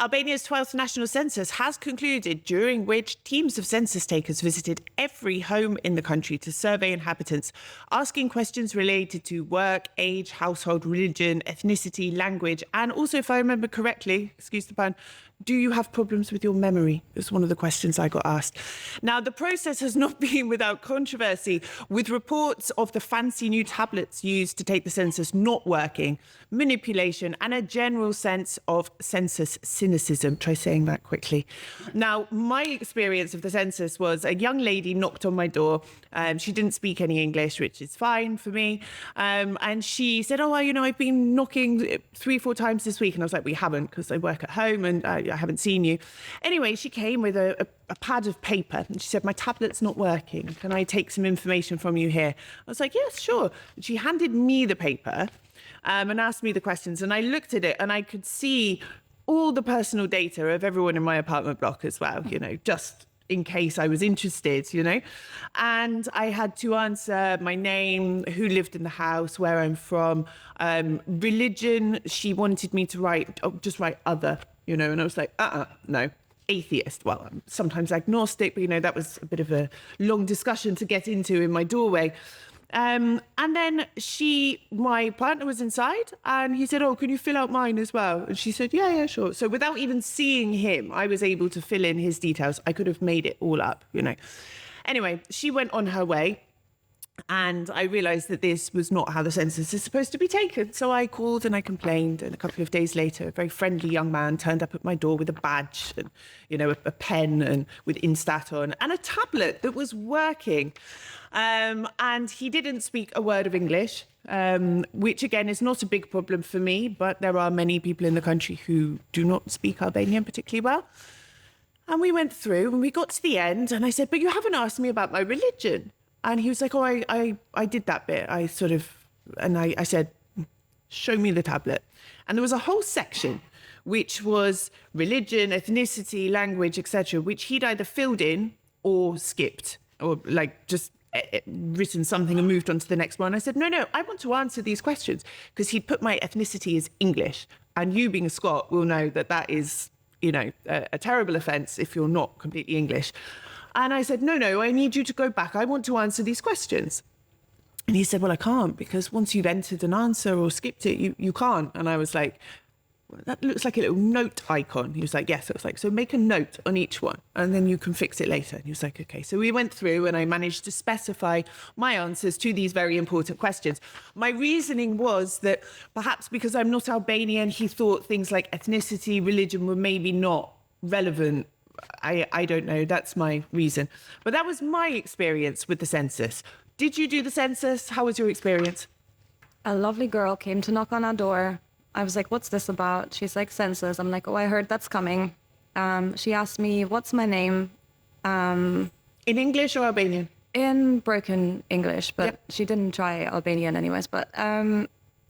Albania's 12th national census has concluded, during which teams of census takers visited every home in the country to survey inhabitants, asking questions related to work, age, household, religion, ethnicity, language, and also, if I remember correctly, excuse the pun, do you have problems with your memory? It's one of the questions I got asked. Now, the process has not been without controversy, with reports of the fancy new tablets used to take the census not working, manipulation, and a general sense of census cynicism. Try saying that quickly. Now, my experience of the census was a young lady knocked on my door. She didn't speak any English, which is fine for me. And she said, oh, well, I've been knocking 3-4 times this week. And I was like, we haven't, because I work at home and I haven't seen you. Anyway, she came with a pad of paper and she said, my tablet's not working. Can I take some information from you here? I was like, yes, sure. And she handed me the paper and asked me the questions. And I looked at it and I could see all the personal data of everyone in my apartment block as well, just in case I was interested, And I had to answer my name, who lived in the house, where I'm from, religion. She wanted me to just write other, and I was like, no. Atheist. Well, I'm sometimes agnostic, but that was a bit of a long discussion to get into in my doorway. And then my partner was inside and he said, oh, can you fill out mine as well? And she said, yeah, sure. So without even seeing him, I was able to fill in his details. I could have made it all up, Anyway, she went on her way. And I realised that this was not how the census is supposed to be taken. So I called and I complained. And a couple of days later, a very friendly young man turned up at my door with a badge and, a pen and with Instat on and a tablet that was working. And he didn't speak a word of English, which, again, is not a big problem for me. But there are many people in the country who do not speak Albanian particularly well. And we went through and we got to the end. And I said, but you haven't asked me about my religion. And he was like, oh, I did that bit. I said, show me the tablet. And there was a whole section which was religion, ethnicity, language, etc., which he'd either filled in or skipped or just written something and moved on to the next one. I said, no, I want to answer these questions, because he'd put my ethnicity as English. And you, being a Scot, will know that is, a terrible offence if you're not completely English. And I said, no, I need you to go back. I want to answer these questions. And he said, well, I can't, because once you've entered an answer or skipped it, you can't. And I was like, well, that looks like a little note icon. He was like, yes. I was like, so make a note on each one and then you can fix it later. And he was like, okay. So we went through and I managed to specify my answers to these very important questions. My reasoning was that perhaps because I'm not Albanian, he thought things like ethnicity, religion were maybe not relevant. I don't know. That's my reason. But that was my experience with the census. Did you do the census? How was your experience? A lovely girl came to knock on our door. I was like, what's this about? She's like, census. I'm like, oh, I heard that's coming. She asked me, what's my name? In English or Albanian? In broken English, but Yep. She didn't try Albanian anyways. But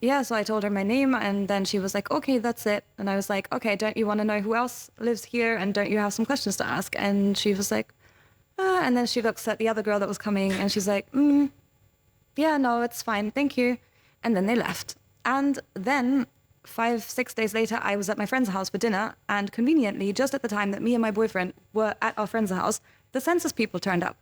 yeah, so I told her my name and then she was like, okay, that's it. And I was like, okay, don't you want to know who else lives here? And don't you have some questions to ask? And she was like, and then she looks at the other girl that was coming and she's like, yeah, no, it's fine. Thank you. And then they left. And then 5-6 days later, I was at my friend's house for dinner. And conveniently, just at the time that me and my boyfriend were at our friend's house, the census people turned up.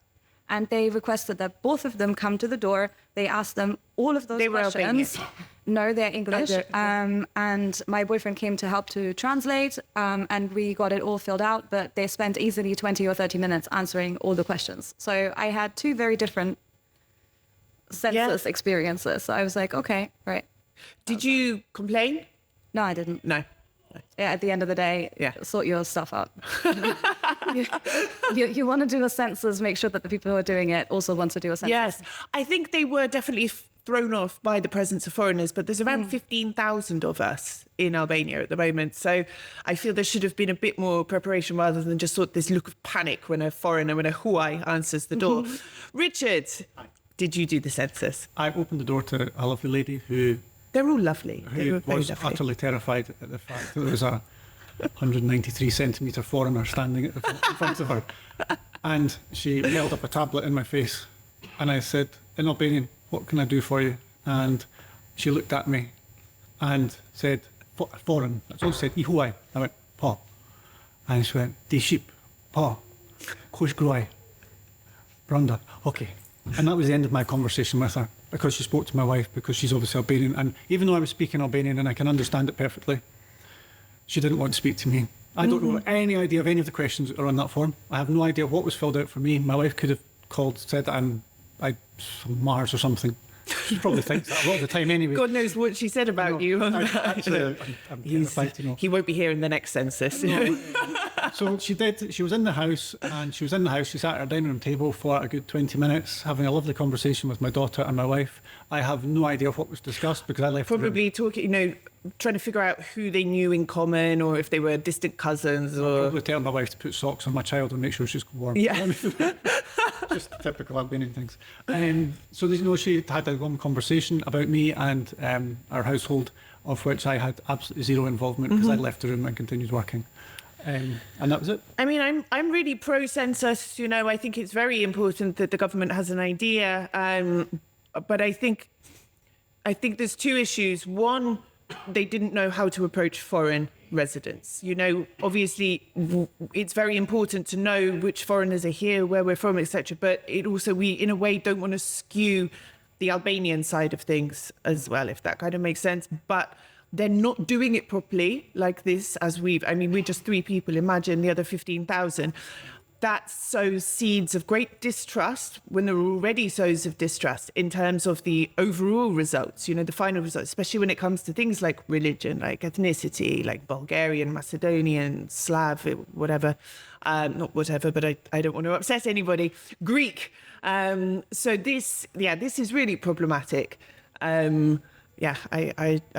And they requested that both of them come to the door. They asked them all of those questions. No, they're English. And my boyfriend came to help to translate, and we got it all filled out. But they spent easily 20 or 30 minutes answering all the questions. So I had two very different census experiences. So I was like, okay, right. Did you complain? No, I didn't. No. Yeah, at the end of the day, sort your stuff out. you want to do a census, make sure that the people who are doing it also want to do a census. Yes, I think they were definitely thrown off by the presence of foreigners, but there's around 15,000 of us in Albania at the moment. So I feel there should have been a bit more preparation rather than just sort of this look of panic when a foreigner, when a Huai answers the door. Richard, did you do the census? I opened the door to a lovely lady who... They're all lovely. Who was utterly terrified at the fact that there was a 193 centimetre foreigner standing in front of her. And she held up a tablet in my face. And I said, in Albanian, what can I do for you? And she looked at me and said, foreign. That's all she said, Ihuai. I went, Pa. And she went, "Di sheep, pa, kosh groi, branda." Okay. And that was the end of my conversation with her, because she spoke to my wife, because she's obviously Albanian. And even though I was speaking Albanian and I can understand it perfectly, she didn't want to speak to me. I don't know any idea of any of the questions that are on that form. I have no idea what was filled out for me. My wife could have called, said that I'm from Mars or something. She probably thinks that a lot of the time anyway. God knows what she said about you. Actually, I'm terrified to know. He won't be here in the next census. So she did. She was in the house, and she sat at her dining room table for a good 20 minutes, having a lovely conversation with my daughter and my wife. I have no idea what was discussed because I left. Probably talking, trying to figure out who they knew in common, or if they were distant cousins, or probably telling my wife to put socks on my child and make sure she's warm. Yeah. Just typical Albanian things. So she had a long conversation about me and our household, of which I had absolutely zero involvement because I left the room and continued working. And that was it. I mean, I'm really pro-census. I think it's very important that the government has an idea. But I think there's two issues. One, they didn't know how to approach foreign residents. Obviously, it's very important to know which foreigners are here, where we're from, etc. But it also, we, in a way, don't want to skew the Albanian side of things as well, if that kind of makes sense. But they're not doing it properly like this, we're just 3 people, imagine the other 15,000. That sows seeds of great distrust when there are already sows of distrust in terms of the overall results, the final results, especially when it comes to things like religion, like ethnicity, like Bulgarian, Macedonian, Slav, whatever. Not whatever, but I don't want to upset anybody. Greek. So this is really problematic. I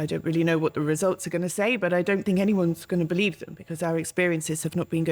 don't really know what the results are going to say, but I don't think anyone's going to believe them because our experiences have not been good.